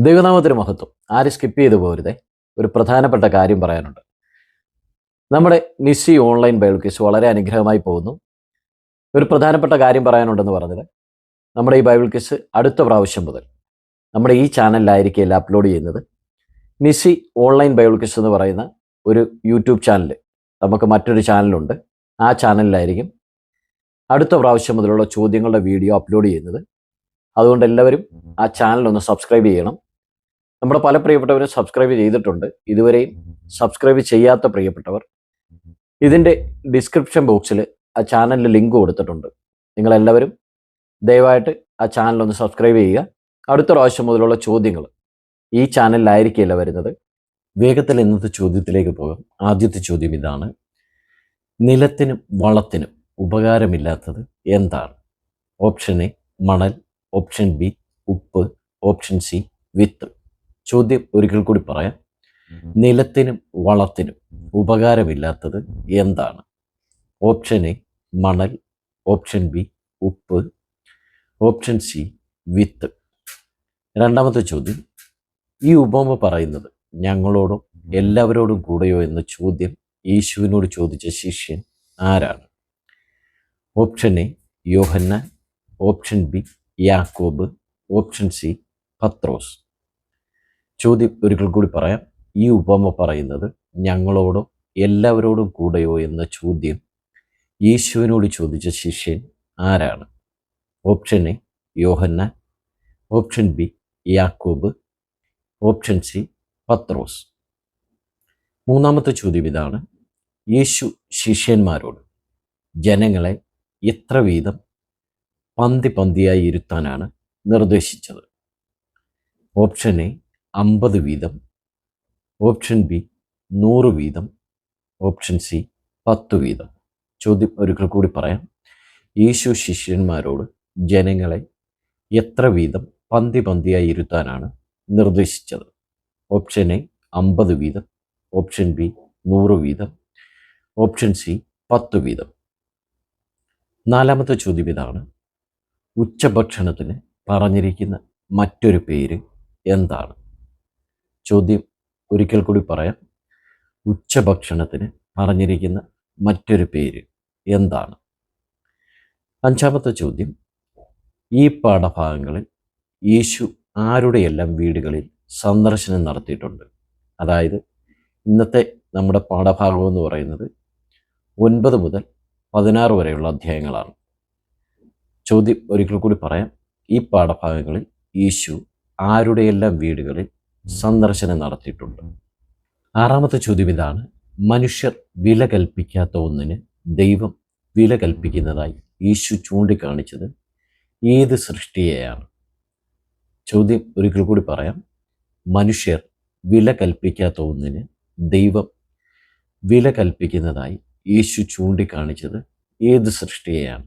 ദൈവനാമത്തിന് മഹത്വം. ആരും സ്കിപ്പ് ചെയ്തു പോരുതേ. ഒരു പ്രധാനപ്പെട്ട കാര്യം പറയാനുണ്ട്. നമ്മുടെ നിസ്സി ഓൺലൈൻ ബൈബിൾ ക്വിസ് വളരെ അനുഗ്രഹമായി പോകുന്നു. ഒരു പ്രധാനപ്പെട്ട കാര്യം പറയാനുണ്ടെന്ന് പറഞ്ഞത്, നമ്മുടെ ഈ ബൈബിൾ ക്വിസ് അടുത്ത പ്രാവശ്യം മുതൽ നമ്മുടെ ഈ ചാനലിലായിരിക്കില്ല അപ്ലോഡ് ചെയ്യുന്നത്. നിസ്സി ഓൺലൈൻ ബൈബിൾ ക്വിസ് എന്ന് പറയുന്ന ഒരു യൂട്യൂബ് ചാനൽ നമുക്ക് മറ്റൊരു ചാനലുണ്ട്. ആ ചാനലിലായിരിക്കും അടുത്ത പ്രാവശ്യം മുതലുള്ള ചോദ്യങ്ങളുടെ വീഡിയോ അപ്ലോഡ് ചെയ്യുന്നത്. അതുകൊണ്ട് എല്ലാവരും ആ ചാനലൊന്ന് സബ്സ്ക്രൈബ് ചെയ്യണം. നമ്മുടെ പല പ്രിയപ്പെട്ടവരും സബ്സ്ക്രൈബ് ചെയ്തിട്ടുണ്ട്. ഇതുവരെയും സബ്സ്ക്രൈബ് ചെയ്യാത്ത പ്രിയപ്പെട്ടവർ, ഇതിൻ്റെ ഡിസ്ക്രിപ്ഷൻ ബോക്സിൽ ആ ചാനലിൽ ലിങ്ക് കൊടുത്തിട്ടുണ്ട്. നിങ്ങളെല്ലാവരും ദയവായിട്ട് ആ ചാനലൊന്ന് സബ്സ്ക്രൈബ് ചെയ്യുക. അടുത്ത പ്രാവശ്യം മുതലുള്ള ചോദ്യങ്ങൾ ഈ ചാനലിലായിരിക്കില്ല വരുന്നത്. വേഗത്തിൽ ഇന്നത്തെ ചോദ്യത്തിലേക്ക് പോകാം. ആദ്യത്തെ ചോദ്യം ഇതാണ്: നിലത്തിനും വളത്തിനും ഉപകാരമില്ലാത്തത് എന്താണ്? ഓപ്ഷൻ എ മണൽ, ഓപ്ഷൻ ബി ഉപ്പ്, ഓപ്ഷൻ സി വിത്ത്. ചോദ്യം ഒരിക്കൽ കൂടി പറയാം. നിലത്തിനും വളത്തിനും ഉപകാരമില്ലാത്തത് എന്താണ്? ഓപ്ഷൻ എ മണൽ, ഓപ്ഷൻ ബി ഉപ്പ്, ഓപ്ഷൻ സി വിത്ത്. രണ്ടാമത്തെ ചോദ്യം: ഈ ഉപമ പറയുന്നത് ഞങ്ങളോടും എല്ലാവരോടും കൂടെയോ എന്ന ചോദ്യം യേശുവിനോട് ചോദിച്ച ശിഷ്യൻ ആരാണ്? Option A Yohannan, option B യാക്കോബ്, ഓപ്ഷൻ സി പത്രോസ്. ചോദ്യം ഒരിക്കൽ കൂടി പറയാം. ഈ ഉപമ പറയുന്നത് ഞങ്ങളോടും എല്ലാവരോടും കൂടെയോ എന്ന ചോദ്യം യേശുവിനോട് ചോദിച്ച ശിഷ്യൻ ആരാണ്? Option A Yohannan, option B യാക്കോബ്, ഓപ്ഷൻ സി പത്രോസ്. മൂന്നാമത്തെ ചോദ്യം ഇതാണ്: യേശു ശിഷ്യന്മാരോട് ജനങ്ങളെ എത്ര വീതം പന്തി പന്തിയായി ഇരുത്താനാണ് നിർദ്ദേശിച്ചത്? ഓപ്ഷൻ എ 50 വീതം, ഓപ്ഷൻ ബി 100 വീതം, ഓപ്ഷൻ സി 10 വീതം. ചോദ്യം ഒരിക്കൽ കൂടി പറയാം. യേശു ശിഷ്യന്മാരോട് ജനങ്ങളെ എത്ര വീതം പന്തി പന്തിയായി ഇരുത്താനാണ് നിർദ്ദേശിച്ചത്? ഓപ്ഷൻ എ 50 വീതം, ഓപ്ഷൻ ബി 100 വീതം, ഓപ്ഷൻ സി 10 വീതം. നാലാമത്തെ ചോദ്യം ഇതാണ്: ഉച്ചഭക്ഷണത്തിന് പറഞ്ഞിരിക്കുന്ന മറ്റൊരു പേര് എന്താണ്? ചോദ്യം ഒരിക്കൽ കൂടി പറയാം. ഉച്ചഭക്ഷണത്തിന് പറഞ്ഞിരിക്കുന്ന മറ്റൊരു പേര് എന്താണ്? അഞ്ചാമത്തെ ചോദ്യം: ഈ പാഠഭാഗങ്ങളിൽ യേശു ആരുടെയെല്ലാം വീടുകളിൽ സന്ദർശനം നടത്തിയിട്ടുണ്ട്? അതായത് ഇന്നത്തെ നമ്മുടെ പാഠഭാഗം എന്ന് പറയുന്നത് 9 മുതൽ 16 വരെയുള്ള അധ്യായങ്ങളാണ്. ചോദ്യം ഒരിക്കൽ കൂടി പറയാം. ഈ പാഠഭാഗങ്ങളിൽ യേശു ആരുടെയെല്ലാം വീടുകളിൽ സന്ദർശനം നടത്തിയിട്ടുണ്ട്? ആറാമത്തെ ചോദ്യം ഇതാണ്: മനുഷ്യർ വില കൽപ്പിക്കാത്ത ഒന്നിന് ദൈവം വില കൽപ്പിക്കുന്നതായി യേശു ചൂണ്ടിക്കാണിച്ചത് ഏത് സൃഷ്ടിയെയാണ്? ചോദ്യം ഒരിക്കൽ കൂടി പറയാം. മനുഷ്യർ വില കൽപ്പിക്കാത്ത ഒന്നിന് ദൈവം വില കൽപ്പിക്കുന്നതായി യേശു ചൂണ്ടിക്കാണിച്ചത് ഏത് സൃഷ്ടിയെയാണ്?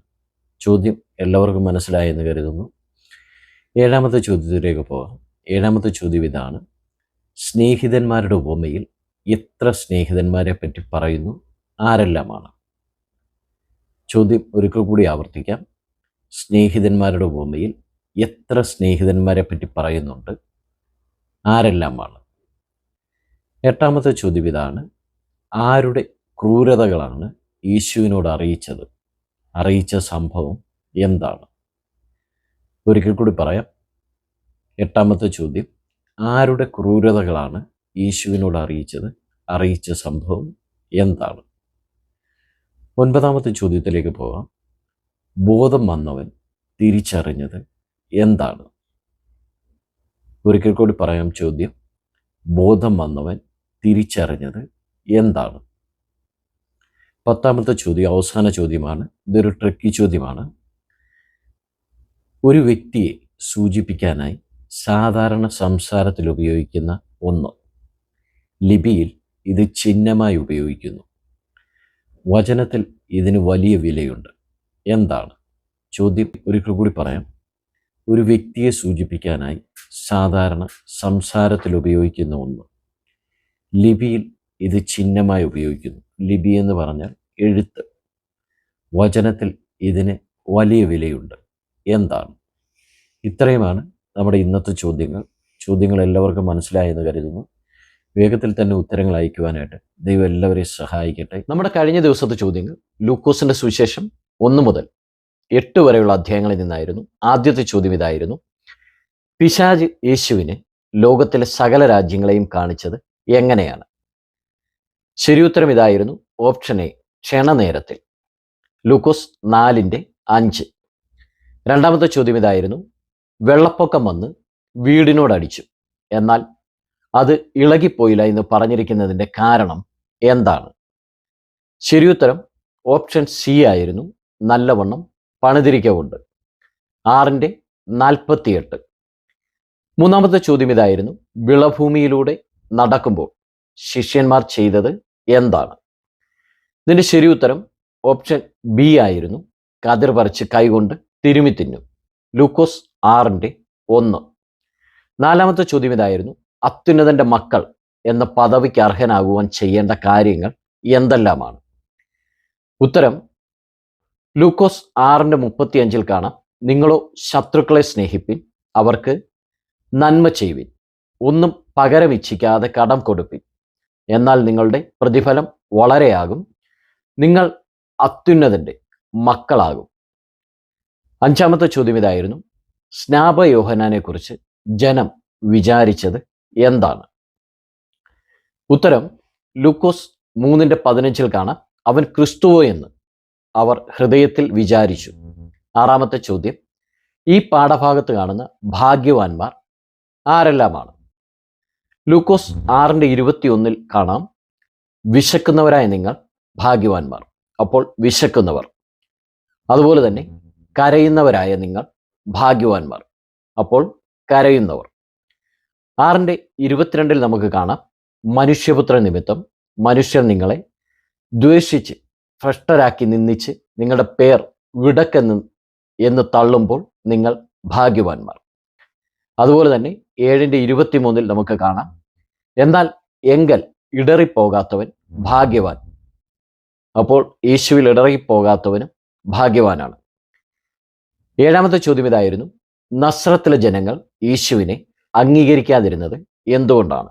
ചോദ്യം എല്ലാവർക്കും മനസ്സിലായെന്ന് കരുതുന്നു. ഏഴാമത്തെ ചോദ്യത്തിലേക്ക് പോകാം. ഏഴാമത്തെ ചോദ്യം ഇതാണ്: സ്നേഹിതന്മാരുടെ ഉപമയിൽ എത്ര സ്നേഹിതന്മാരെ പറ്റി പറയുന്നു? ആരെല്ലാമാണ്? ചോദ്യം ഒരിക്കൽ കൂടി ആവർത്തിക്കാം. സ്നേഹിതന്മാരുടെ ഉപമയിൽ എത്ര സ്നേഹിതന്മാരെ പറ്റി പറയുന്നുണ്ട്? ആരെല്ലാമാണ്? എട്ടാമത്തെ ചോദ്യം ഇതാണ്: ആരുടെ ക്രൂരതകളാണ് യേശുവിനോട് അറിയിച്ചത്? അറിയിച്ച സംഭവം എന്താണ്? ഒരിക്കൽ കൂടി പറയാം. എട്ടാമത്തെ ചോദ്യം: ആരുടെ ക്രൂരതകളാണ് യേശുവിനോട് അറിയിച്ചത്? അറിയിച്ച സംഭവം എന്താണ്? ഒൻപതാമത്തെ ചോദ്യത്തിലേക്ക് പോകാം. ബോധം വന്നവൻ തിരിച്ചറിഞ്ഞത് എന്താണ്? ഒരിക്കൽ കൂടി പറയാം. ചോദ്യം: ബോധം വന്നവൻ തിരിച്ചറിഞ്ഞത് എന്താണ്? പത്താമത്തെ ചോദ്യം അവസാന ചോദ്യമാണ്. ഇതൊരു ട്രിക്കി ചോദ്യമാണ്. ഒരു വ്യക്തിയെ സൂചിപ്പിക്കാനായി സാധാരണ സംസാരത്തിൽ ഉപയോഗിക്കുന്ന ഒന്ന്, ലിപിയിൽ ഇത് ചിഹ്നമായി ഉപയോഗിക്കുന്നു. വചനത്തിൽ ഇതിന് വലിയ വിലയുണ്ട്. എന്താണ്? ചോദ്യം ഒരിക്കൽ കൂടി പറയാം. ഒരു വ്യക്തിയെ സൂചിപ്പിക്കാനായി സാധാരണ സംസാരത്തിൽ ഉപയോഗിക്കുന്ന ഒന്ന്, ലിപിയിൽ ഇത് ചിഹ്നമായി ഉപയോഗിക്കുന്നു. ലിപി എന്ന് പറഞ്ഞാൽ എഴുത്ത്. വചനത്തിൽ ഇതിന് വലിയ വിലയുണ്ട്. എന്താണ്? ഇത്രയുമാണ് നമ്മുടെ ഇന്നത്തെ ചോദ്യങ്ങൾ. ചോദ്യങ്ങൾ എല്ലാവർക്കും മനസ്സിലായെന്ന് കരുതുന്നു. വേഗത്തിൽ തന്നെ ഉത്തരങ്ങൾ അയക്കുവാനായിട്ട് ദൈവം എല്ലാവരെയും സഹായിക്കട്ടെ. നമ്മുടെ കഴിഞ്ഞ ദിവസത്തെ ചോദ്യങ്ങൾ ലൂക്കോസിന്റെ സുവിശേഷം 1 മുതൽ 8 വരെയുള്ള അധ്യായങ്ങളിൽ നിന്നായിരുന്നു. ആദ്യത്തെ ചോദ്യം ഇതായിരുന്നു: പിശാച് യേശുവിന് ലോകത്തിലെ സകല രാജ്യങ്ങളെയും കാണിച്ചത് എങ്ങനെയാണ്? ശരിയുത്തരം ഇതായിരുന്നു. ഓപ്ഷൻ എ, ക്ഷണനേരത്തിൽ. ലൂക്കോസ് 4:5. രണ്ടാമത്തെ ചോദ്യം ഇതായിരുന്നു: വെള്ളപ്പൊക്കം വന്ന് വീടിനോടടിച്ചു, എന്നാൽ അത് ഇളകിപ്പോയില്ല എന്ന് പറഞ്ഞിരിക്കുന്നതിൻ്റെ കാരണം എന്താണ്? ശരിയുത്തരം ഓപ്ഷൻ സി ആയിരുന്നു. നല്ലവണ്ണം പണിതിരിക്കൊണ്ട്. 6:48. മൂന്നാമത്തെ ചോദ്യം ഇതായിരുന്നു: വിളഭൂമിയിലൂടെ നടക്കുമ്പോൾ ശിഷ്യന്മാർ ചെയ്തത് എന്താണ്? ഇതിൻ്റെ ശരിയുത്തരം ഓപ്ഷൻ ബി ആയിരുന്നു. കതിർ പറിച്ച് കൈകൊണ്ട് തിരുമി തിന്നു. ലൂക്കോസ് 6:1. നാലാമത്തെ ചോദ്യം ഇതായിരുന്നു: അത്യുന്നതന്റെ മക്കൾ എന്ന പദവിക്ക് അർഹനാകുവാൻ ചെയ്യേണ്ട കാര്യങ്ങൾ എന്തെല്ലാമാണ്? ഉത്തരം ലൂക്കോസ് 6:35 കാണാം. നിങ്ങളോ ശത്രുക്കളെ സ്നേഹിപ്പിൻ, അവർക്ക് നന്മ ചെയ്യുവിൻ, ഒന്നും പകരം ഇച്ഛിക്കാതെ കടം കൊടുപ്പിൻ, എന്നാൽ നിങ്ങളുടെ പ്രതിഫലം വളരെയാകും, നിങ്ങൾ അത്യുന്നതന്റെ മക്കളാകും. അഞ്ചാമത്തെ ചോദ്യം ഇതായിരുന്നു: സ്നാപയോഹന്നാനെ കുറിച്ച് ജനം വിചാരിച്ചത് എന്താണ്? ഉത്തരം ലൂക്കോസ് 3:15 കാണാം. അവൻ ക്രിസ്തുവോ എന്ന് അവർ ഹൃദയത്തിൽ വിചാരിച്ചു. ആറാമത്തെ ചോദ്യം: ഈ പാഠഭാഗത്ത് കാണുന്ന ഭാഗ്യവാന്മാർ ആരെല്ലാമാണ്? ലൂക്കോസ് 6:21 കാണാം. വിശക്കുന്നവരായ നിങ്ങൾ ഭാഗ്യവാന്മാർ. അപ്പോൾ വിശക്കുന്നവർ. അതുപോലെ തന്നെ കരയുന്നവരായ നിങ്ങൾ ഭാഗ്യവാന്മാർ. അപ്പോൾ കരയുന്നവർ. 6:22 നമുക്ക് കാണാം. മനുഷ്യപുത്ര നിമിത്തം മനുഷ്യർ നിങ്ങളെ ദ്വേഷിച്ച് ഭ്രഷ്ടരാക്കി നിന്ദിച്ച് നിങ്ങളുടെ പേർ വിടക്കെന്ന് തള്ളുമ്പോൾ നിങ്ങൾ ഭാഗ്യവാന്മാർ. അതുപോലെ തന്നെ 7:23 നമുക്ക് കാണാം. എന്നാൽ എങ്കൽ ഇടറിപ്പോകാത്തവൻ ഭാഗ്യവാൻ. അപ്പോൾ യേശുവിൽ ഇടറിപ്പോകാത്തവനും ഭാഗ്യവാനാണ്. ഏഴാമത്തെ ചോദ്യം ഇതായിരുന്നു: നസ്രത്തിലെ ജനങ്ങൾ യേശുവിനെ അംഗീകരിക്കാതിരുന്നത് എന്തുകൊണ്ടാണ്?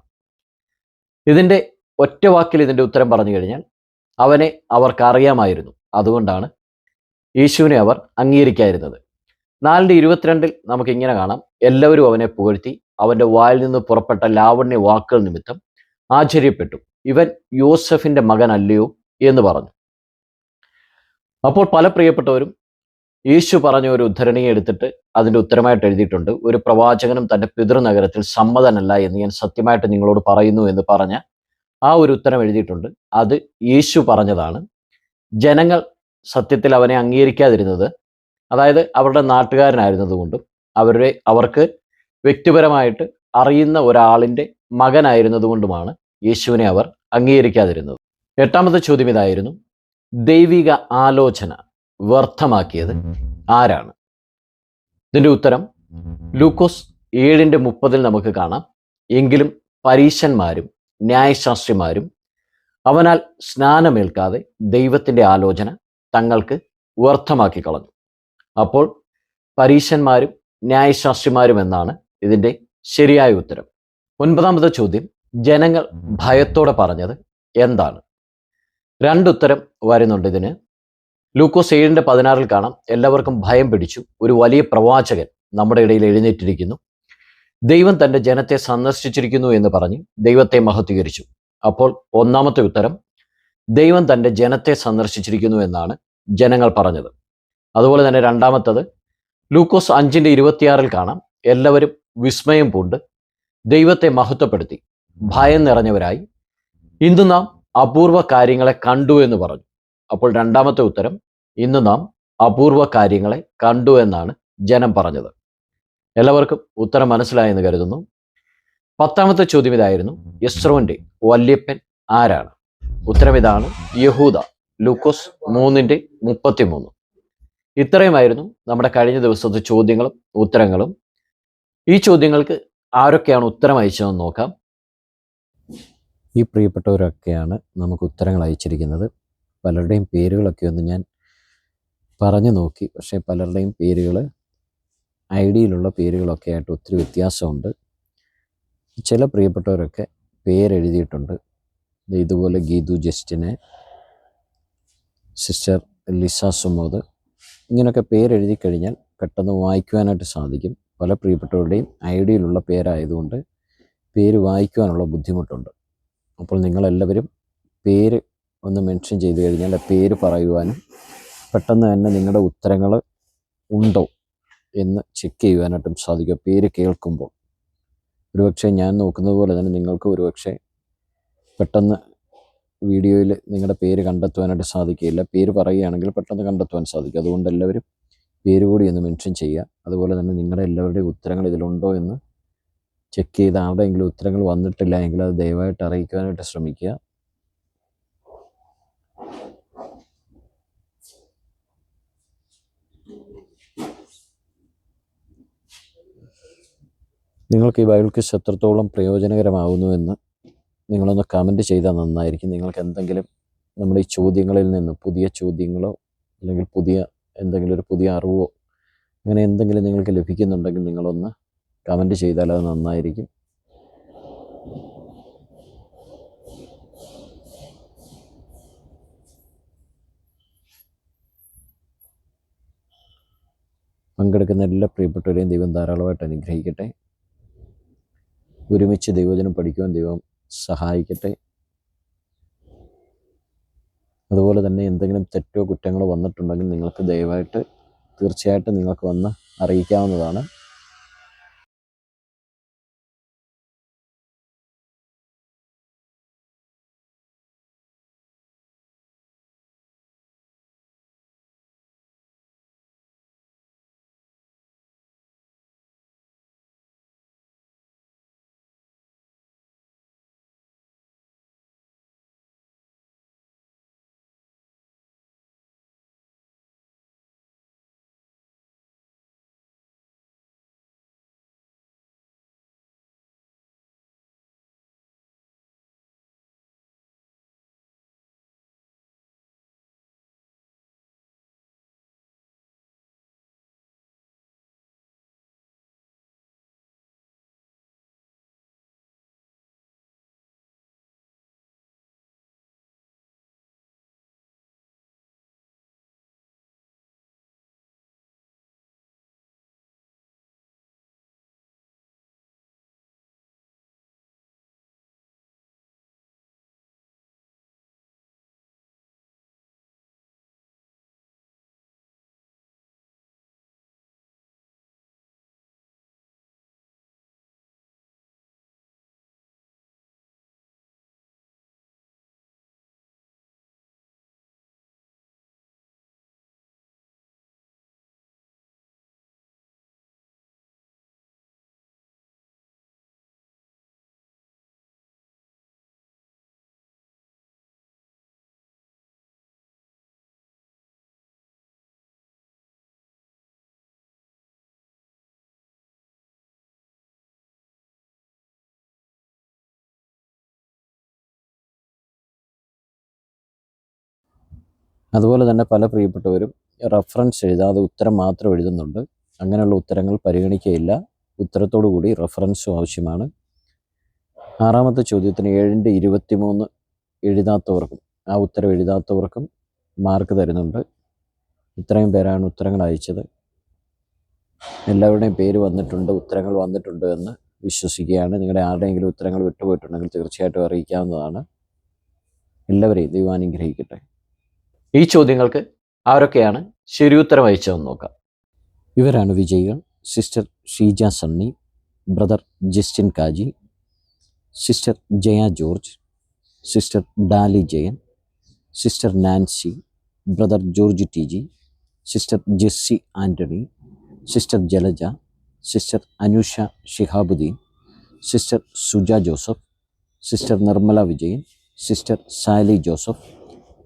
ഇതിൻ്റെ ഒറ്റ വാക്കിൽ ഇതിൻ്റെ ഉത്തരം പറഞ്ഞു കഴിഞ്ഞാൽ അവനെ അവർക്ക് അറിയാമായിരുന്നു, അതുകൊണ്ടാണ് യേശുവിനെ അവർ അംഗീകരിക്കാതിരുന്നത്. 4:22 നമുക്ക് ഇങ്ങനെ കാണാം. എല്ലാവരും അവനെ പുകഴ്ത്തി അവൻ്റെ വായിൽ നിന്ന് പുറപ്പെട്ട ലാവണ്യ വാക്കുകൾ നിമിത്തം ആശ്ചര്യപ്പെട്ടു. ഇവൻ യോസഫിൻ്റെ മകനല്ലയോ എന്ന് പറഞ്ഞു. അപ്പോൾ പല പ്രിയപ്പെട്ടവരും യേശു പറഞ്ഞ ഒരു ഉദ്ധരണിയെ എടുത്തിട്ട് അതിൻ്റെ ഉത്തരമായിട്ട് എഴുതിയിട്ടുണ്ട്: ഒരു പ്രവാചകനും തൻ്റെ പിതൃനഗരത്തിൽ സമ്മതനല്ല എന്ന് ഞാൻ സത്യമായിട്ട് നിങ്ങളോട് പറയുന്നു എന്ന് പറഞ്ഞ ആ ഒരു ഉത്തരം എഴുതിയിട്ടുണ്ട്. അത് യേശു പറഞ്ഞതാണ്. ജനങ്ങൾ സത്യത്തിൽ അവനെ അംഗീകരിക്കാതിരുന്നത്, അതായത് അവരുടെ നാട്ടുകാരനായിരുന്നതുകൊണ്ടും അവർക്ക് വ്യക്തിപരമായിട്ട് അറിയുന്ന ഒരാളിൻ്റെ മകനായിരുന്നതുകൊണ്ടുമാണ് യേശുവിനെ അവർ അംഗീകരിക്കാതിരുന്നത്. എട്ടാമത്തെ ചോദ്യം ഇതായിരുന്നു: ദൈവിക ആലോചന വ്യർത്ഥമാക്കിയത് ആരാണ്? ഇതിൻ്റെ ഉത്തരം ലൂക്കോസ് 7:30 നമുക്ക് കാണാം. എങ്കിലും പരീശന്മാരും ന്യായശാസ്ത്രിമാരും അവനാൽ സ്നാനമേൽക്കാതെ ദൈവത്തിൻ്റെ ആലോചന തങ്ങൾക്ക് വ്യർത്ഥമാക്കി കളഞ്ഞു. അപ്പോൾ പരീശന്മാരും ന്യായശാസ്ത്രിമാരും എന്നാണ് ഇതിൻ്റെ ശരിയായ ഉത്തരം. ഒൻപതാമത്തെ ചോദ്യം: ജനങ്ങൾ ഭയത്തോടെ പറഞ്ഞത് എന്താണ്? രണ്ടുത്തരം വരുന്നുണ്ട് ഇതിന്. ലൂക്കോസ് 7:16 കാണാം. എല്ലാവർക്കും ഭയം പിടിച്ചു, ഒരു വലിയ പ്രവാചകൻ നമ്മുടെ ഇടയിൽ എഴുന്നേറ്റിരിക്കുന്നു, ദൈവം തൻ്റെ ജനത്തെ സന്ദർശിച്ചിരിക്കുന്നു എന്ന് പറഞ്ഞ് ദൈവത്തെ മഹത്വീകരിച്ചു. അപ്പോൾ ഒന്നാമത്തെ ഉത്തരം ദൈവം തൻ്റെ ജനത്തെ സന്ദർശിച്ചിരിക്കുന്നു എന്നാണ് ജനങ്ങൾ പറഞ്ഞത്. അതുപോലെ തന്നെ രണ്ടാമത്തത് ലൂക്കോസ് 5:26 കാണാം. എല്ലാവരും വിസ്മയം പൂണ്ട് ദൈവത്തെ മഹത്വപ്പെടുത്തി ഭയം നിറഞ്ഞവരായി, ഇന്ന് നാം അപൂർവ കാര്യങ്ങളെ കണ്ടു എന്ന് പറഞ്ഞു. അപ്പോൾ രണ്ടാമത്തെ ഉത്തരം ഇന്ന് നാം അപൂർവ കാര്യങ്ങളെ കണ്ടു എന്നാണ് ജനം പറഞ്ഞത്. എല്ലാവർക്കും ഉത്തരം മനസ്സിലായെന്ന് കരുതുന്നു. പത്താമത്തെ ചോദ്യം ഇതായിരുന്നു: യെസ്രോന്റെ വല്യപ്പൻ ആരാണ്? ഉത്തരം ഇതാണ്: യഹൂദ. ലൂക്കോസ് 3:33. ഇത്രയുമായിരുന്നു നമ്മുടെ കഴിഞ്ഞ ദിവസത്തെ ചോദ്യങ്ങളും ഉത്തരങ്ങളും. ഈ ചോദ്യങ്ങൾക്ക് ആരൊക്കെയാണ് ഉത്തരം അയച്ചതെന്ന് നോക്കാം. ഈ പ്രിയപ്പെട്ടവരൊക്കെയാണ് നമുക്ക് ഉത്തരങ്ങൾ അയച്ചിരിക്കുന്നത്. പലരുടെയും പേരുകളൊക്കെ ഒന്ന് ഞാൻ പറഞ്ഞു നോക്കി, പക്ഷേ പലരുടെയും പേരുകൾ ഐ ഡിയിലുള്ള പേരുകളൊക്കെ ആയിട്ട് ഒത്തിരി വ്യത്യാസമുണ്ട്. ചില പ്രിയപ്പെട്ടവരൊക്കെ പേരെഴുതിയിട്ടുണ്ട്. ഇതുപോലെ Geethu Justin, sister Lisa Sumod, ഇങ്ങനെയൊക്കെ പേരെഴുതി കഴിഞ്ഞാൽ പെട്ടെന്ന് വായിക്കുവാനായിട്ട് സാധിക്കും. പല പ്രിയപ്പെട്ടവരുടെയും ഐഡിയിലുള്ള പേരായതുകൊണ്ട് പേര് വായിക്കുവാനുള്ള ബുദ്ധിമുട്ടുണ്ട്. അപ്പോൾ നിങ്ങളെല്ലാവരും പേര് ഒന്ന് മെൻഷൻ ചെയ്ത് കഴിഞ്ഞാൽ ആ പേര് പറയുവാനും പെട്ടെന്ന് തന്നെ നിങ്ങളുടെ ഉത്തരങ്ങൾ ഉണ്ടോ എന്ന് ചെക്ക് ചെയ്യുവാനായിട്ടും സാധിക്കും. പേര് കേൾക്കുമ്പോൾ ഒരുപക്ഷെ ഞാൻ നോക്കുന്നത് പോലെ തന്നെ നിങ്ങൾക്ക് ഒരുപക്ഷെ പെട്ടെന്ന് വീഡിയോയിൽ നിങ്ങളുടെ പേര് കണ്ടെത്തുവാനായിട്ട് സാധിക്കില്ല. പേര് പറയുകയാണെങ്കിൽ പെട്ടെന്ന് കണ്ടെത്തുവാൻ സാധിക്കും. അതുകൊണ്ട് എല്ലാവരും പേര് കൂടി ഒന്ന് മെൻഷൻ ചെയ്യുക. അതുപോലെ തന്നെ നിങ്ങളുടെ എല്ലാവരുടെയും ഉത്തരങ്ങൾ ഇതിലുണ്ടോ എന്ന് ചെക്ക് ചെയ്ത് ആരുടെയെങ്കിലും ഉത്തരങ്ങൾ വന്നിട്ടില്ല എങ്കിൽ അത് ദയവായിട്ട് അറിയിക്കുവാനായിട്ട് ശ്രമിക്കുക. നിങ്ങൾക്ക് ഈ ബൈബിൾ ക്വിസ് എത്രത്തോളം പ്രയോജനകരമാകുന്നുവെന്ന് നിങ്ങളൊന്ന് കമൻറ്റ് ചെയ്താൽ നന്നായിരിക്കും. നിങ്ങൾക്ക് എന്തെങ്കിലും നമ്മുടെ ഈ ചോദ്യങ്ങളിൽ നിന്ന് പുതിയ ചോദ്യങ്ങളോ അല്ലെങ്കിൽ എന്തെങ്കിലും ഒരു പുതിയ അറിവോ അങ്ങനെ എന്തെങ്കിലും നിങ്ങൾക്ക് ലഭിക്കുന്നുണ്ടെങ്കിൽ നിങ്ങളൊന്ന് കമൻറ്റ് ചെയ്താൽ അത് നന്നായിരിക്കും. പങ്കെടുക്കുന്ന എല്ലാ പ്രിയപ്പെട്ടവരെയും ദൈവം ധാരാളമായിട്ട് അനുഗ്രഹിക്കട്ടെ. ഒരുമിച്ച് ദൈവവചനം പഠിക്കുവാൻ ദൈവം സഹായിക്കട്ടെ. അതുപോലെ തന്നെ എന്തെങ്കിലും തെറ്റോ കുറ്റങ്ങളോ വന്നിട്ടുണ്ടെങ്കിൽ നിങ്ങൾക്ക് ദയവായിട്ട് തീർച്ചയായിട്ടും നിങ്ങൾക്ക് വന്ന് അറിയിക്കാവുന്നതാണ്. അതുപോലെ തന്നെ പല പ്രിയപ്പെട്ടവരും റെഫറൻസ് എഴുതാതെ ഉത്തരം മാത്രം എഴുതുന്നുണ്ട്. അങ്ങനെയുള്ള ഉത്തരങ്ങൾ പരിഗണിക്കുകയില്ല. ഉത്തരത്തോടു കൂടി റെഫറൻസും ആവശ്യമാണ്. 6ാമത്തെ ചോദ്യത്തിന് 7/23 എഴുതാത്തവർക്കും ആ ഉത്തരം എഴുതാത്തവർക്കും മാർക്ക് തരുന്നുണ്ട്. ഇത്രയും പേരാണ് ഉത്തരങ്ങൾ അയച്ചത്. എല്ലാവരുടെയും പേര് വന്നിട്ടുണ്ട്, ഉത്തരങ്ങൾ വന്നിട്ടുണ്ട് എന്ന് വിശ്വസിക്കുകയാണ്. നിങ്ങളുടെ ആരുടെയെങ്കിലും ഉത്തരങ്ങൾ വിട്ടുപോയിട്ടുണ്ടെങ്കിൽ തീർച്ചയായിട്ടും അറിയിക്കാവുന്നതാണ്. എല്ലാവരെയും ദൈവം അനുഗ്രഹിക്കട്ടെ. ഈ ചോദ്യങ്ങൾക്ക് ആരൊക്കെയാണ് ശരിയുത്തരം അയച്ചതെന്ന് നോക്കാം. ഇവരാണ് വിജയികൾ: sister Sheeja Sunny, brother Justin Kaji, sister Jaya George, sister Daly Jayan, sister Nancy, brother George T G, sister Jessy Antony, sister Jalaja, sister Anusha Shihabuddin, sister Suja Joseph, sister Nirmala Vijayan, sister Sally Joseph,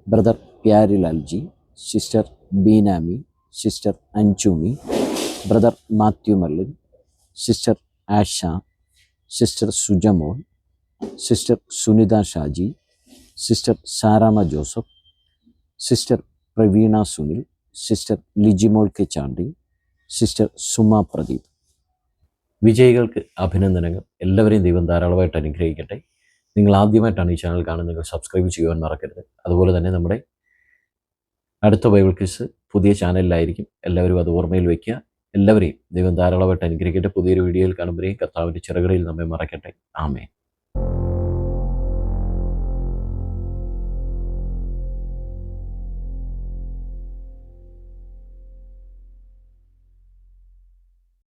brother Pyarilal G, sister Beenami, sister Anjumi, brother Mathew Marlin, sister Asha, sister Sujamol, sister Sunitha Shaji, sister Saramma Joseph, sister Praveena Sunil, sister Lijimol K Chandy, sister Suma Pradeep. വിജയികൾക്ക് അഭിനന്ദനങ്ങൾ. എല്ലാവരെയും ദൈവം ധാരാളമായിട്ട് അനുഗ്രഹിക്കട്ടെ. നിങ്ങൾ ആദ്യമായിട്ടാണ് ഈ ചാനൽ കാണുന്നത്, നിങ്ങൾ സബ്സ്ക്രൈബ് ചെയ്യുവാൻ മറക്കരുത്. അതുപോലെ തന്നെ നമ്മുടെ അടുത്ത ബൈബിൾ ക്വിസ് പുതിയ ചാനലിലായിരിക്കും. എല്ലാവരും അത് ഓർമ്മയിൽ വയ്ക്കുക. എല്ലാവരെയും ദൈവം ധാരാളമായിട്ട് അനുഗ്രഹിക്കട്ടെ. പുതിയൊരു വീഡിയോയിൽ കാണുമ്പോഴേക്കും കർത്താവിൻ്റെ ചിറകുകളിൽ നമ്മെ മറക്കട്ടെ. ആമേൻ.